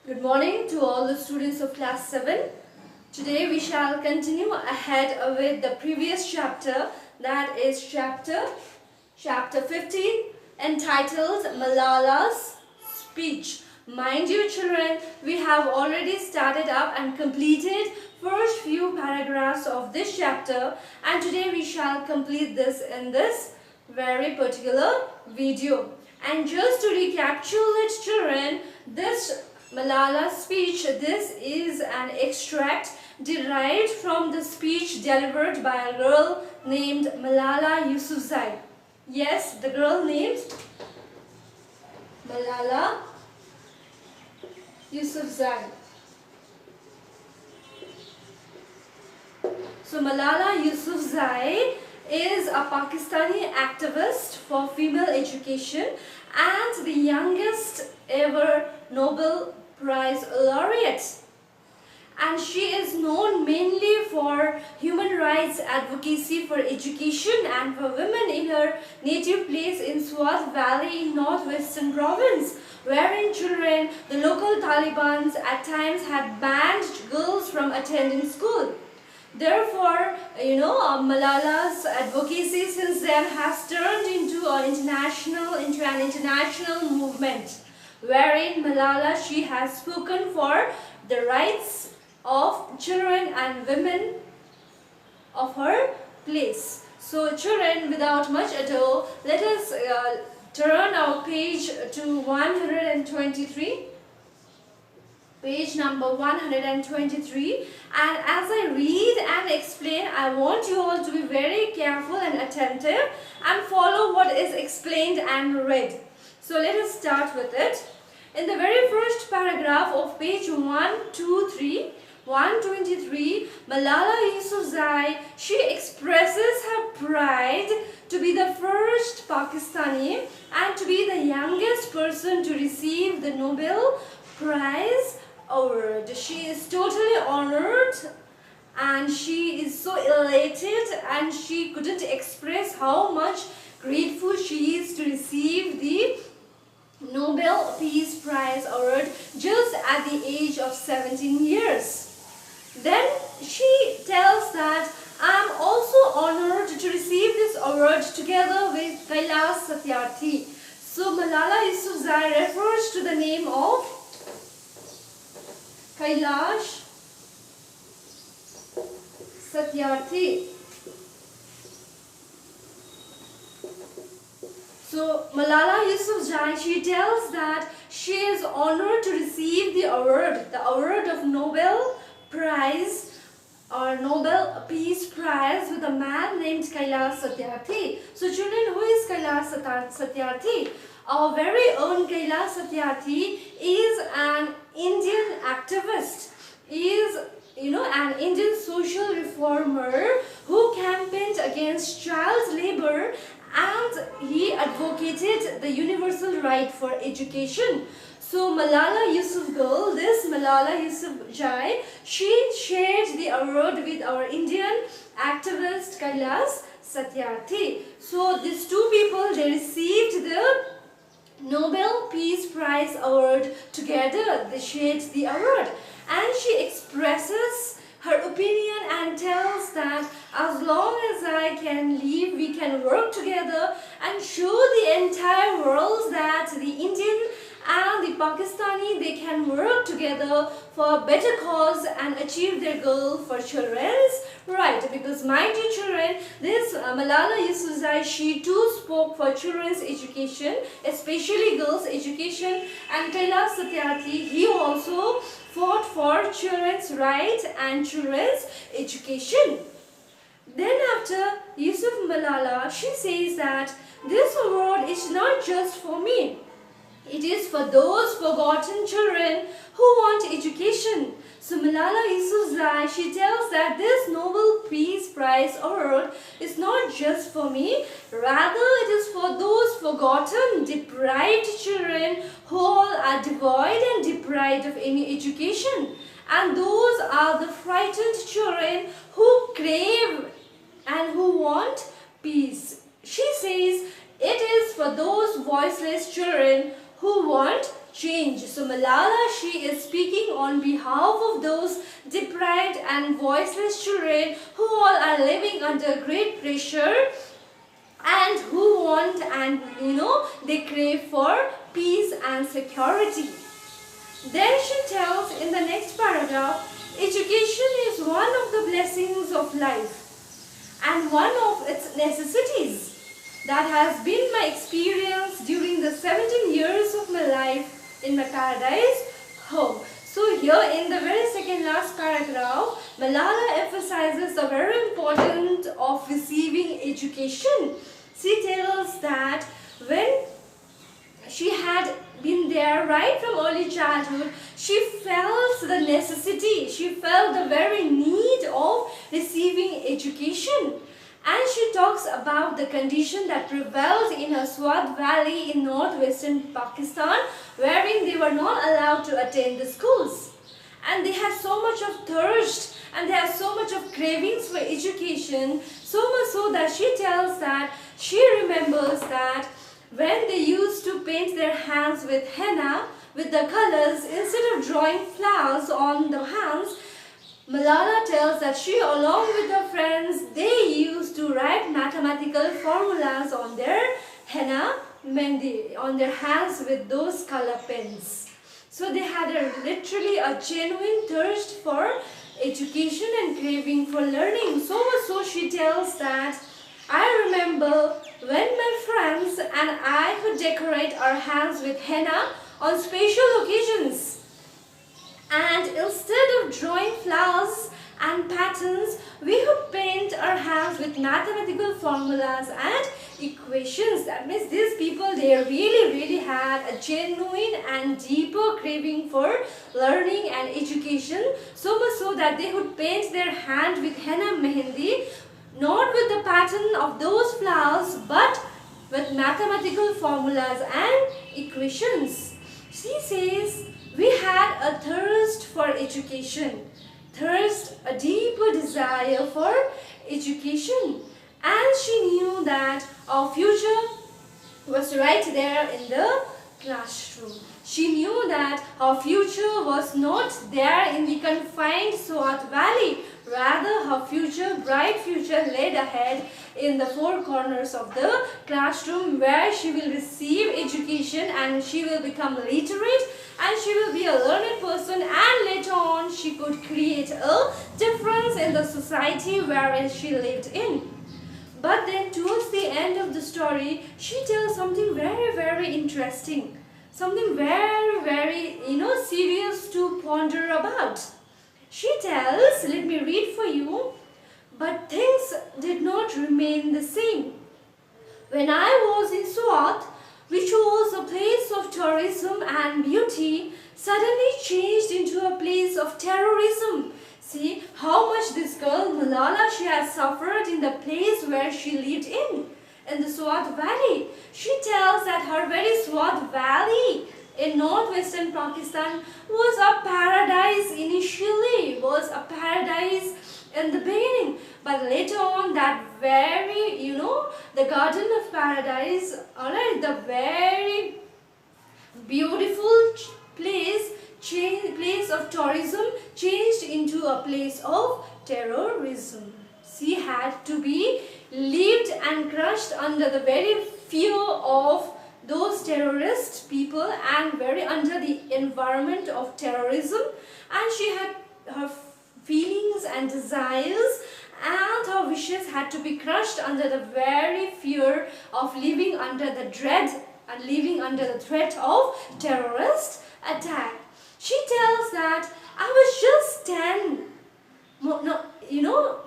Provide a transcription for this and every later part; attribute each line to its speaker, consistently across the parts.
Speaker 1: Good morning to all the students of class 7. Today we shall continue ahead with the previous chapter, that is chapter 15, entitled Malala's Speech. Mind you children, we have already started up and completed first few paragraphs of this chapter, and today we shall complete this in this very particular video. And just to recapitulate children, this Malala's speech, this is an extract derived from the speech delivered by a girl named Malala Yousafzai. Yes, the girl named Malala Yousafzai. So Malala Yousafzai is a Pakistani activist for female education and the youngest ever Nobel Prize laureate. And she is known mainly for human rights advocacy for education and for women in her native place in Swat Valley in northwestern province, wherein children, the local Taliban at times had banned girls from attending school. Therefore, Malala's advocacy since then has turned into an international movement, wherein Malala, she has spoken for the rights of children and women of her place. So children, without much ado, let us turn our page to 123. Page number 123, and as I read and explain, I want you all to be very careful and attentive and follow what is explained and read. So let us start with it. In the very first paragraph of page 123, Malala Yousafzai, she expresses her pride to be the first Pakistani and to be the youngest person to receive the Nobel Prize award. She is totally honored and she is so elated, and she couldn't express how much grateful she is to receive the Nobel Peace Prize award just at the age of 17 years. Then she tells that I am also honored to receive this award together with Kailash Satyarthi. So Malala Yousafzai refers to the name of Kailash Satyarthi. So Malala Yousafzai, she tells that she is honored to receive the award of Nobel Prize or Nobel Peace Prize with a man named Kailash Satyarthi. So children, who is Kailash Satyarthi? Our very own Kailash Satyarthi is an Indian activist, is an Indian social reformer who campaigned against child labor, and he advocated the universal right for education. So Malala Yousafzai, this Malala Yousafzai, she shared the award with our Indian activist Kailash Satyarthi. So these two people, they received the Nobel Peace Prize award together. They shared the award, and she expresses her opinion and tells that as long as I can live, we can work together and show the entire world that the Indian and the Pakistani, they can work together for a better cause and achieve their goal for children's right. Because mind you children, this Malala Yousafzai, she too spoke for children's education, especially girls' education, and Kailash Satyarthi, he also fought for children's right and children's education. Then after Yusuf Malala, she says that this award is not just for me. It is for those forgotten children who want education. So Malala Yousafzai, she tells that this Nobel Peace Prize award is not just for me, rather it is for those forgotten, deprived children who all are devoid and deprived of any education. And those are the frightened children who crave and who want peace. She says it is for those voiceless children who want change. So Malala, she is speaking on behalf of those deprived and voiceless children who all are living under great pressure and who want and they crave for peace and security. Then she tells in the next paragraph, education is one of the blessings of life and one of its necessities. That has been my experience during the 17 years of my life in my paradise home. So here in the very second last paragraph, Malala emphasizes the very importance of receiving education. She tells that when she had been there right from early childhood, she felt the necessity, she felt the very need of receiving education. And she talks about the condition that prevailed in a Swat Valley in northwestern Pakistan, wherein they were not allowed to attend the schools. And they had so much of thirst and they had so much of cravings for education, so much so that she tells that she remembers that when they used to paint their hands with henna, with the colors, instead of drawing flowers on the hands, Malala tells that she, along with her friends, they used to write mathematical formulas on their henna, on their hands with those color pens. So they had literally a genuine thirst for education and craving for learning. So much so she tells that, I remember when my friends and I could decorate our hands with henna on special occasions. And instead of drawing flowers and patterns, we would paint our hands with mathematical formulas and equations. That means these people, they really had a genuine and deeper craving for learning and education. So much so that they would paint their hand with henna mehendi, not with the pattern of those flowers, but with mathematical formulas and equations. She says, we had a thirst for education, a deeper desire for education. And she knew that our future was right there in the classroom. She knew that our future was not there in the confined Swat Valley. Rather, her future, bright future, laid ahead in the four corners of the classroom, where she will receive education and she will become literate and she will be a learned person, and later on she could create a difference in the society wherein she lived in. But then towards the end of the story, she tells something very interesting. Something very serious to ponder about. She tells, let me read for you, but things did not remain the same. When I was in Swat, which was a place of tourism and beauty, suddenly changed into a place of terrorism. See how much this girl Malala, she has suffered in the place where she lived in the Swat Valley. She tells that her very Swat Valley in northwestern Pakistan was a paradise initially, was a paradise in the beginning. But later on, that very, the Garden of Paradise, alright, the very beautiful place of tourism changed into a place of terrorism. She had to be lived and crushed under the very fear of those terrorist people and very under the environment of terrorism, and she had her feelings and desires and her wishes had to be crushed under the very fear of living under the dread and living under the threat of terrorist attack. She tells that I was just 10,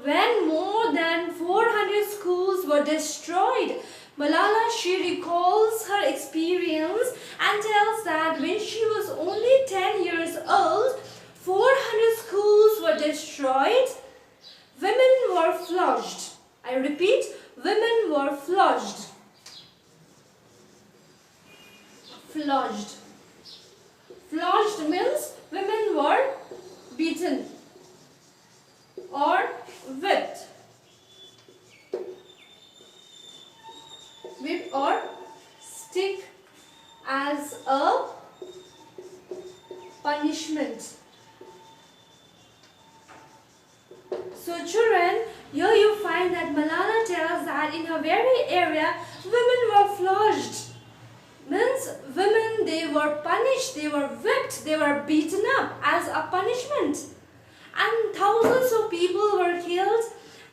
Speaker 1: when more than 400 schools were destroyed. Malala, she recalls her experience and tells that when she was only 10 years old, 400 schools were destroyed. Women were flogged. I repeat, women were flogged. Flogged. Flogged means women were beaten or whipped. Whip or stick as a punishment. So children, here you find that Malala tells that in her very area, women were flogged. Means women, they were punished, they were whipped, they were beaten up as a punishment. And thousands of people were killed,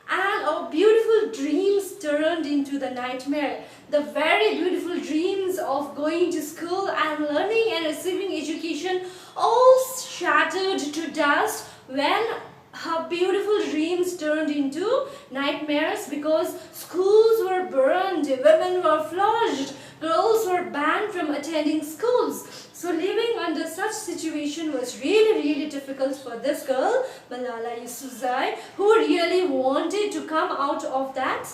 Speaker 1: and our beautiful dreams turned into the nightmare. The very beautiful dreams of going to school and learning and receiving education all shattered to dust when her beautiful dreams turned into nightmares, because schools were burned, women were flogged, girls were banned from attending schools. So living under such situation was really difficult for this girl, Malala Yousafzai, who really wanted to come out of that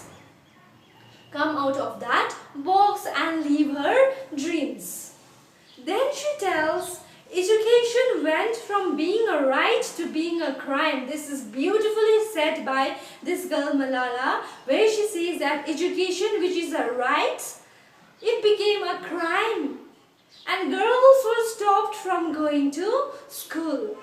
Speaker 1: box and leave her dreams. Then she tells, education went from being a right to being a crime. This is beautifully said by this girl Malala, where she says that education, which is a right, it became a crime. And girls were stopped from going to school.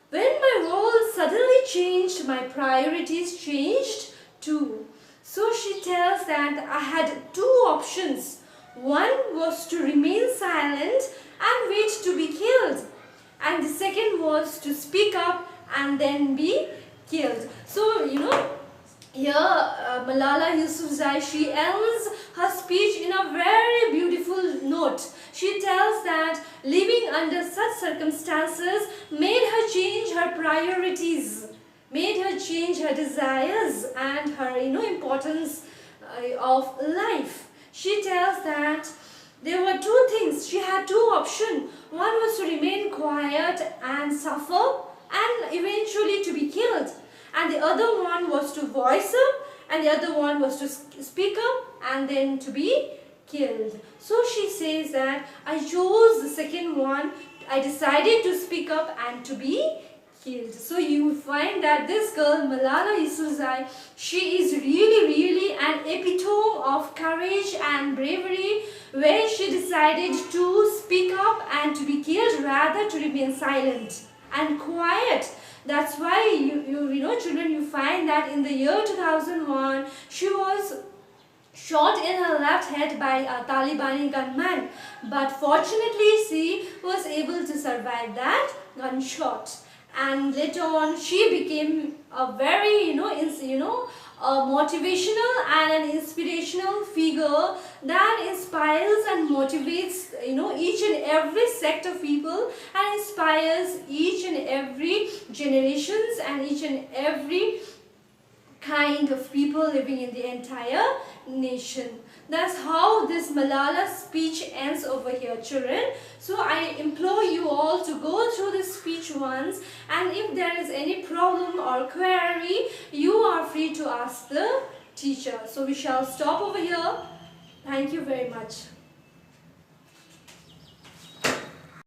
Speaker 1: When my role suddenly changed, my priorities changed too. So she tells that I had two options. One was to remain silent and wait to be killed. And the second was to speak up and then be killed. So, here Malala Yousafzai, she ends her speech in a very beautiful note. She tells that living under such circumstances made her change her priorities, made her change her desires and her importance of life. She tells that there were two things. She had two options. One was to remain quiet and suffer and eventually to be killed. And the other one was to voice up, and the other one was to speak up and then to be killed. So she says that I chose the second one. I decided to speak up and to be killed. So you find that this girl Malala Yousafzai, she is really an epitome of courage and bravery, where she decided to speak up and to be killed rather to remain silent and quiet. That's why children, you find that in the year 2001 she was shot in her left head by a Talibani gunman, but fortunately she was able to survive that gunshot. And later on she became a very a motivational and an inspirational figure that inspires and motivates each and every sect of people, and inspires each and every generations and each and every kind of people living in the entire nation. That's how this Malala speech ends over here, children. So I implore you all to go through this speech once, and if there is any problem or query, you are free to ask the teacher. So we shall stop over here. Thank you very much.